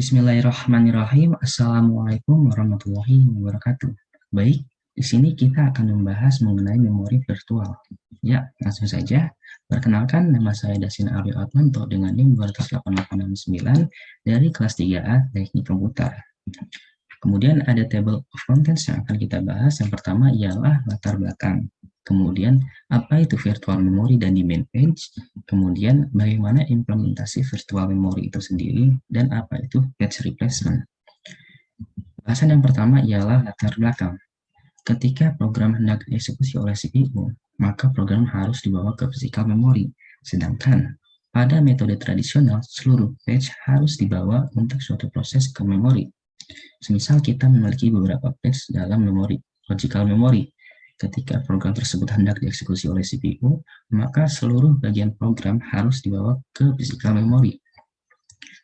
Bismillahirrahmanirrahim. Assalamualaikum warahmatullahi wabarakatuh. Baik, di sini kita akan membahas mengenai memori virtual. Ya, langsung saja. Perkenalkan, nama saya Dasin Aryo Atmanto dengan NIM 28869 dari kelas 3A Teknik Komputer. Kemudian ada table of contents yang akan kita bahas. Yang pertama ialah latar belakang. Kemudian, apa itu virtual memory dan demand page? Kemudian, bagaimana implementasi virtual memory itu sendiri? Dan apa itu page replacement? Bahasan yang pertama ialah latar belakang. Ketika program hendak dieksekusi oleh CPU, maka program harus dibawa ke physical memory. Sedangkan, pada metode tradisional, seluruh page harus dibawa untuk suatu proses ke memori. Semisal kita memiliki beberapa page dalam memori, logical memory. Ketika program tersebut hendak dieksekusi oleh CPU, maka seluruh bagian program harus dibawa ke physical memory.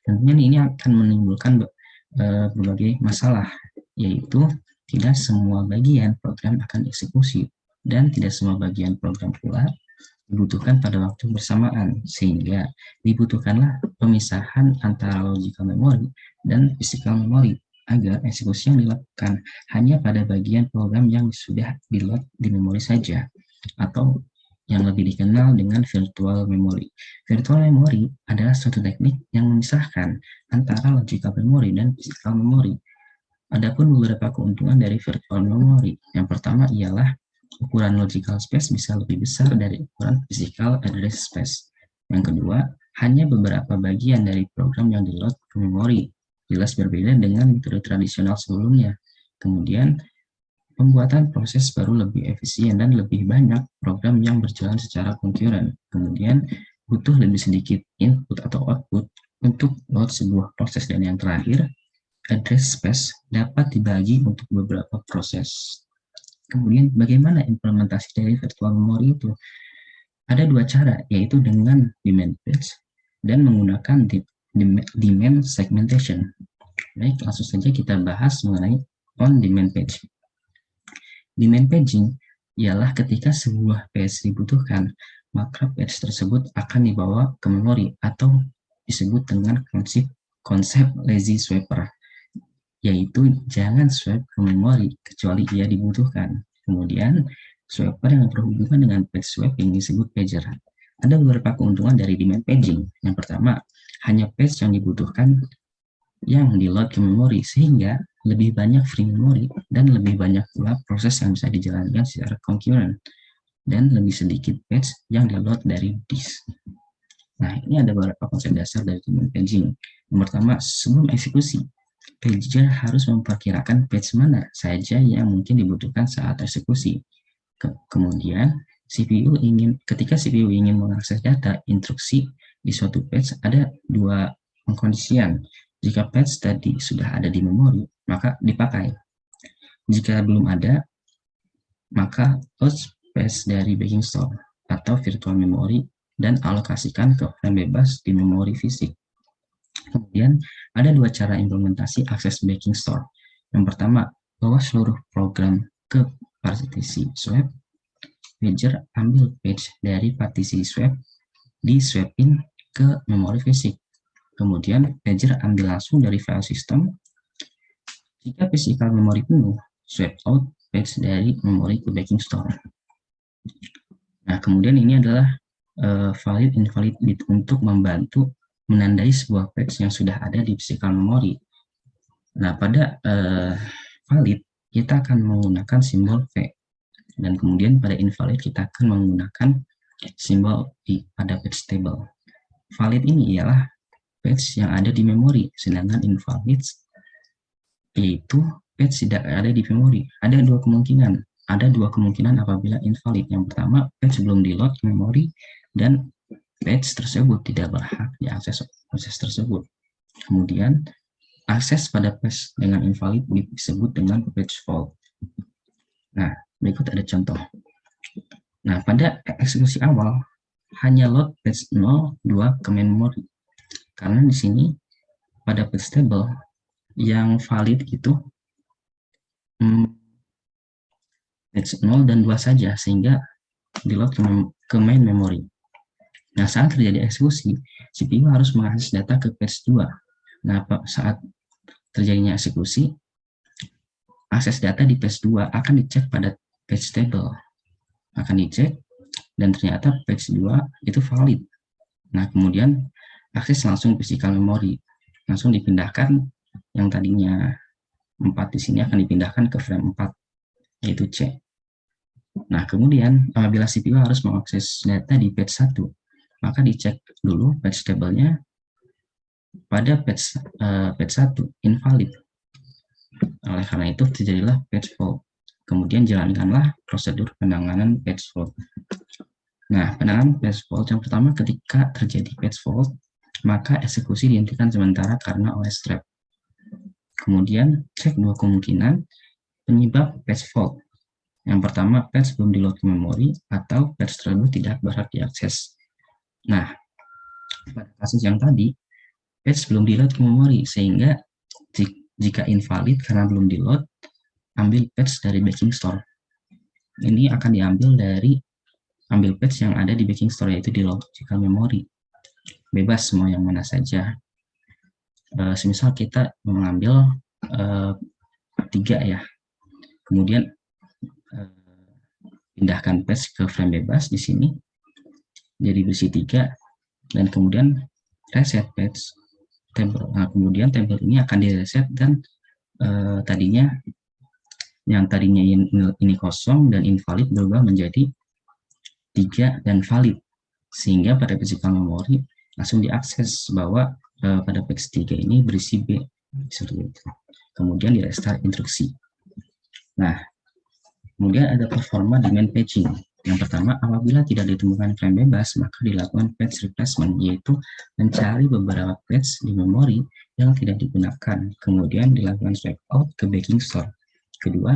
Tentunya ini akan menimbulkan berbagai masalah, yaitu tidak semua bagian program akan dieksekusi, dan tidak semua bagian program pula dibutuhkan pada waktu bersamaan, sehingga dibutuhkanlah pemisahan antara logical memory dan physical memory agar eksekusi yang dilakukan hanya pada bagian program yang sudah di-load di memori saja, atau yang lebih dikenal dengan virtual memory. Virtual memory adalah suatu teknik yang memisahkan antara logical memory dan physical memory. Adapun beberapa keuntungan dari virtual memory, yang pertama ialah ukuran logical space bisa lebih besar dari ukuran physical address space. Yang kedua, hanya beberapa bagian dari program yang di-load ke memori, jelas berbeda dengan metode tradisional sebelumnya. Kemudian, pembuatan proses baru lebih efisien dan lebih banyak program yang berjalan secara concurrent. Kemudian, butuh lebih sedikit input atau output untuk load sebuah proses. Dan yang terakhir, address space dapat dibagi untuk beberapa proses. Kemudian, bagaimana implementasi dari virtual memory itu? Ada dua cara, yaitu dengan demand page dan menggunakan demand segmentation. Baik, langsung saja kita bahas mengenai on-demand page. Demand paging ialah ketika sebuah page dibutuhkan, maka page tersebut akan dibawa ke memori atau disebut dengan konsep lazy swapper, yaitu jangan swipe ke memori kecuali ia dibutuhkan. Kemudian, swapper yang berhubungan dengan page swapping disebut pager. Ada beberapa keuntungan dari demand paging. Yang pertama, hanya page yang dibutuhkan yang di-load ke memori, sehingga lebih banyak free memory dan lebih banyak pula proses yang bisa dijalankan secara concurrent, dan lebih sedikit page yang di-load dari disk. Nah, ini ada beberapa konsep dasar dari demand paging. Yang pertama, sebelum eksekusi, pager harus memperkirakan page mana saja yang mungkin dibutuhkan saat eksekusi. Kemudian, ketika CPU ingin mengakses data instruksi di suatu page, ada dua pengkondisian. Jika page tadi sudah ada di memori, maka dipakai. Jika belum ada, maka load space dari backing store atau virtual memory dan alokasikan ke frame bebas di memori fisik. Kemudian, ada dua cara implementasi akses backing store. Yang pertama, bawa seluruh program ke partisi swap. Pager ambil page dari partisi swap, di-swapin ke memori fisik. Kemudian, pager ambil langsung dari file system. Jika physical memory penuh, swap out page dari memori ke backing store. Nah, kemudian ini adalah valid invalid bit untuk membantu menandai sebuah page yang sudah ada di physical memory. Nah, pada valid, kita akan menggunakan simbol V. Dan kemudian pada invalid, kita akan menggunakan simbol I pada page table. Valid ini ialah page yang ada di memori, sedangkan invalid yaitu page tidak ada di memori. Ada dua kemungkinan apabila invalid. Yang pertama, page belum di-load ke memori dan page tersebut tidak berhak diakses proses tersebut. Kemudian, akses pada page dengan invalid disebut dengan page fault. Nah, berikut ada contoh. Nah, pada eksekusi awal, hanya load page 0, 2 ke memori. Karena di sini pada page table yang valid itu page 0 dan 2 saja, sehingga di-load ke main memory. Nah, saat terjadi eksekusi, CPU harus mengakses data ke page 2. Nah, saat terjadinya eksekusi, akses data di page 2 akan dicek pada page table. Akan dicek, dan ternyata page 2 itu valid. Nah, kemudian akses langsung physical memory. Langsung dipindahkan yang tadinya 4 di sini akan dipindahkan ke frame 4, yaitu C. Nah, kemudian apabila CPU harus mengakses data di page 1, maka dicek dulu page table-nya pada page 1 invalid. Oleh karena itu terjadilah page fault. Kemudian jalankanlah prosedur penanganan page fault. Nah, penanganan page fault yang pertama, ketika terjadi page fault, maka eksekusi dihentikan sementara karena OS trap. Kemudian cek dua kemungkinan penyebab page fault. Yang pertama, page belum di-load ke memori atau page tersebut tidak berhak diakses. Nah, pada kasus yang tadi, page belum di-load ke memori, sehingga jika invalid karena belum di-load, ambil page dari backing store. Ini akan diambil dari page yang ada di backing store, yaitu di logical memory. Bebas semua yang mana saja. Semisal kita mengambil 3 ya, kemudian pindahkan page ke frame bebas di sini, jadi bersih 3, dan kemudian reset page table. Nah, kemudian table ini akan direset dan tadinya ini kosong dan invalid berubah menjadi 3 dan valid, sehingga pada physical memory langsung diakses bahwa pada page 3 ini berisi B, seperti itu. Kemudian di restart instruksi. Nah, kemudian ada performa demand paging. Yang pertama, apabila tidak ditemukan frame bebas, maka dilakukan page replacement, yaitu mencari beberapa page di memori yang tidak digunakan, kemudian dilakukan swap out ke backing store. Kedua,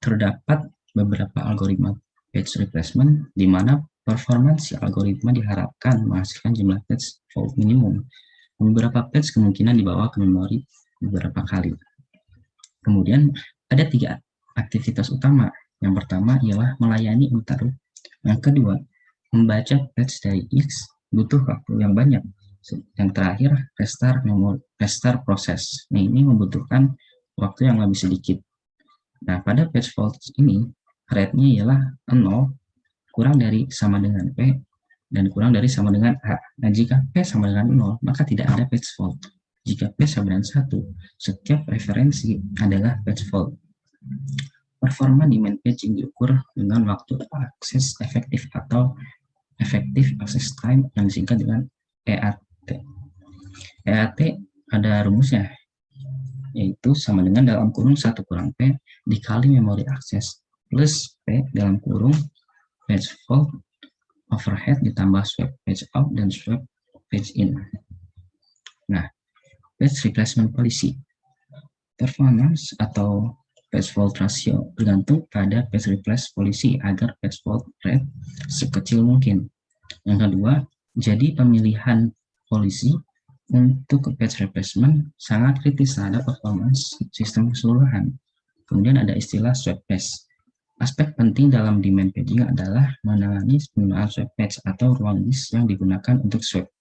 terdapat beberapa algoritma page replacement di mana performansi algoritma diharapkan menghasilkan jumlah page fault minimum. Beberapa page kemungkinan dibawa ke memori beberapa kali. Kemudian ada 3 aktivitas utama. Yang pertama ialah melayani uninterrupt. Yang kedua, membaca page dari X butuh waktu yang banyak. Yang terakhir, restart proses. Nah, ini membutuhkan waktu yang lebih sedikit. Nah, pada page fault ini, rate-nya ialah 0, kurang dari sama dengan P, dan kurang dari sama dengan A. Nah, jika P sama dengan 0, maka tidak ada page fault. Jika P sama dengan 1, setiap referensi adalah page fault. Performa demand paging diukur dengan waktu akses efektif atau effective access time yang disingkat dengan EAT. EAT ada rumusnya, yaitu sama dengan dalam kurung 1 kurang P dikali memori akses plus P dalam kurung page fault overhead ditambah swap page out dan swap page in. Nah, page replacement policy. Performance atau page fault ratio bergantung pada page replace policy agar page fault rate sekecil mungkin. Yang kedua, jadi pemilihan polisi untuk page replacement sangat kritis terhadap performance sistem keseluruhan. Kemudian ada istilah swap page. Aspek penting dalam demand paging adalah menangani penggunaan swap page atau ruang disk yang digunakan untuk swap.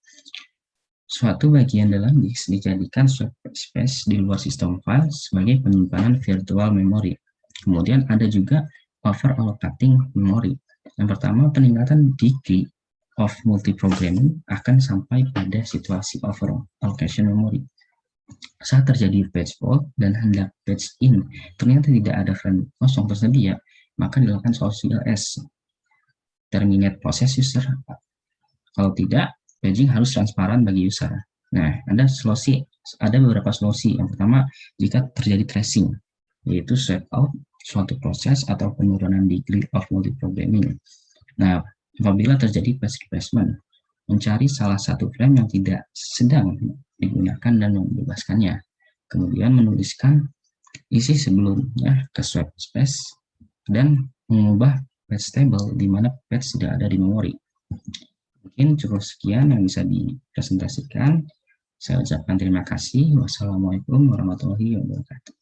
Suatu bagian dalam disk dijadikan swap space di luar sistem file sebagai penyimpanan virtual memory. Kemudian ada juga over allocating memory. Yang pertama, peningkatan degree of multiprogramming akan sampai pada situasi over allocation memory. Saat terjadi page fault dan hendak page in ternyata tidak ada frame kosong tersedia, maka dilakukan solusi LS, terminate process user. Kalau tidak, paging harus transparan bagi user. Nah, ada beberapa solusi. Yang pertama, jika terjadi tracing, yaitu swap out suatu proses atau penurunan degree of multiprogramming. Nah, apabila terjadi page replacement, mencari salah satu frame yang tidak sedang digunakan dan membebaskannya. Kemudian menuliskan isi sebelumnya ke swap space dan mengubah page table di mana page tidak ada di memori. Mungkin cukup sekian yang bisa dipresentasikan. Saya ucapkan terima kasih. Wassalamualaikum warahmatullahi wabarakatuh.